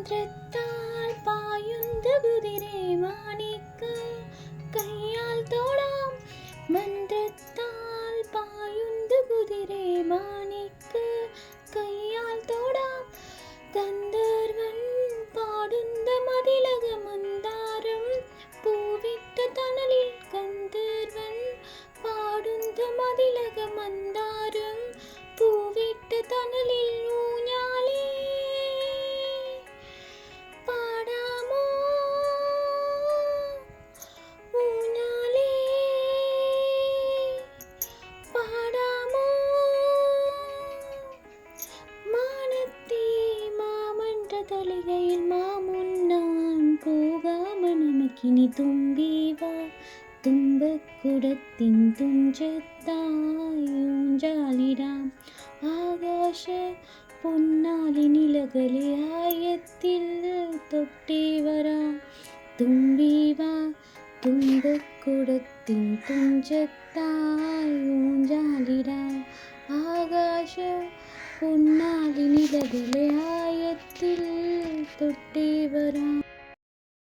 മന്ത്രത്താൽ പായുന്ന കുതിരേ മാണിക്ക കയ്യാൽ തൊടാം. മന്ത്രത്താൽ പായുന്ന കുതിരേ മാണിക്ക കയ്യാൽ തൊടാം. ഗന്ധർവൻ പാടുന്ന മതിലക മന്ദാരം പൂവിട്ട തണലിൽ. ഗന്ധർവൻ പാടുന്ന മതിലക മന്ദാരം പൂവിട്ട തണലിൽ ഊഞ്ഞാലേ പാടാമോ ഊഞ്ഞാലേ പാടാമോ. മാനത്തെ മാമன்ற തളികയിൽ മാമുണ്ണാൻ പോകാമണമക്കിനി തുമ്പീവാ. തുമ്പക്കുടത്തിൻ തുഞ്ചത്തായി ഊഞ്ചാലിടാം. ആകാശ പൊന്നാലി നിലകളെ ആയത്തിൽ തൊട്ടേ വരാം. തുമ്പീവാ തുമ്പക്കുടത്തിൻ തുഞ്ചത്തായി ഊഞ്ചാലിടാം. ആകാശ പൊന്നാലി നിലകളെ ആയത്തിൽ തൊട്ടേ വരാം.